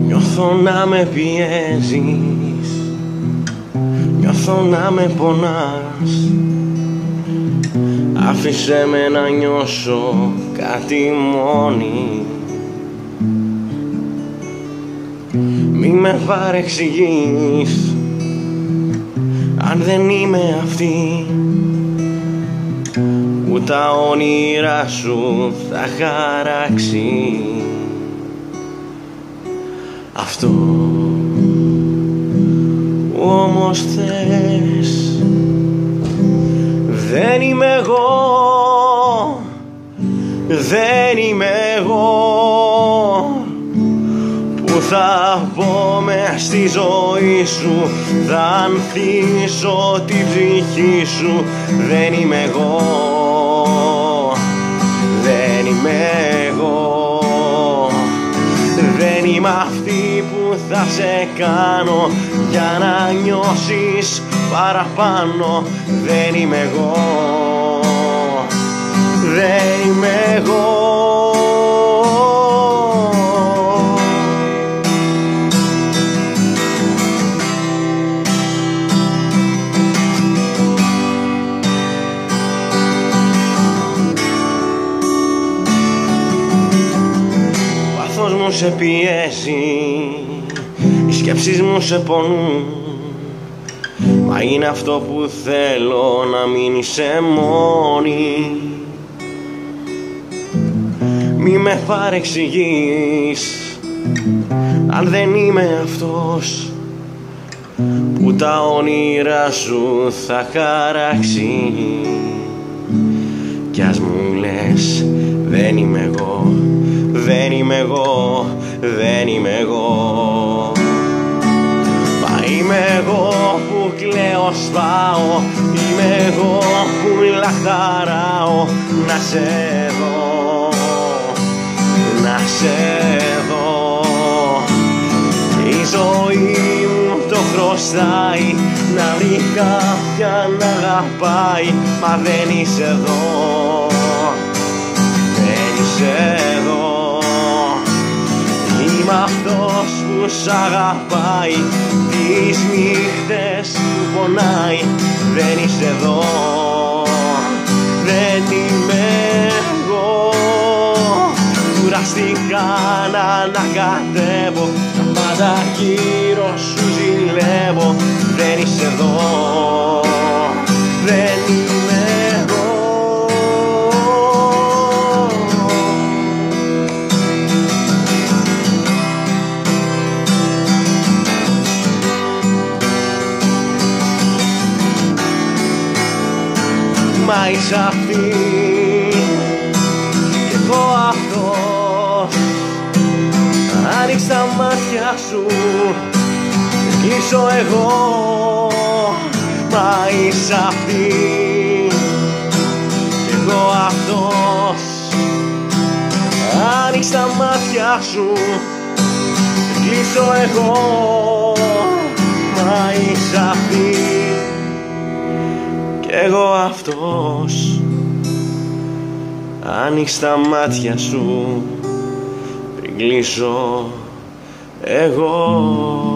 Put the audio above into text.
Νιώθω να με πιέζεις, νιώθω να με πονάς. Άφησέ με να νιώσω κάτι μόνη. Μη με παρεξηγείς, αν δεν είμαι αυτή που τα όνειρά σου θα χαράξει. Αυτό που όμως θες δεν είμαι εγώ, δεν είμαι εγώ που θα πω μες στη ζωή σου, θα ανθίσω την ψυχή σου. Δεν είμαι εγώ, δεν είμαι εγώ, δεν είμαι αυτή που θα σε κάνω για να νιώσεις παραπάνω. Δεν είμαι εγώ, δεν είμαι εγώ. Μου σε πιέζει, οι σκέψεις μου σε πονούν, μα είναι αυτό που θέλω, να μείνεις μόνη. Μη με παρεξηγείς, αν δεν είμαι αυτός που τα όνειρά σου θα χαράξει. Κι ας μου λες δεν είμαι εγώ, δεν είμαι εγώ, δεν είμαι εγώ, μα είμαι εγώ που κλαίω σπάω, είμαι εγώ που λαχταράω. Να σε δω, να σε δω, η ζωή μου το χρωστάει, να βρει κάποια να αγαπάει, μα δεν είσαι εδώ, δεν είσαι εδώ. Είμαι αυτός που σ' αγαπάει, τις νύχτες που πονάει. Δεν είσαι εδώ, δεν είμαι εγώ. Κουραστικά να ανακατεύω, τα πάντα γύρω σου ζηλεύω. Δεν είσαι εδώ, δεν είμαι εγώ. Μα είσαι αυτή κι εγώ αυτός. Άνοιξε τα μάτια σου, κλείσω εγώ. Μα είσαι αυτή κι εγώ αυτός. Άνοιξε τα μάτια σου, κλείσω εγώ. Μα είσαι αυτή κι εγώ αυτός. Άνοιξε τα μάτια σου, πριν κλείσω εγώ.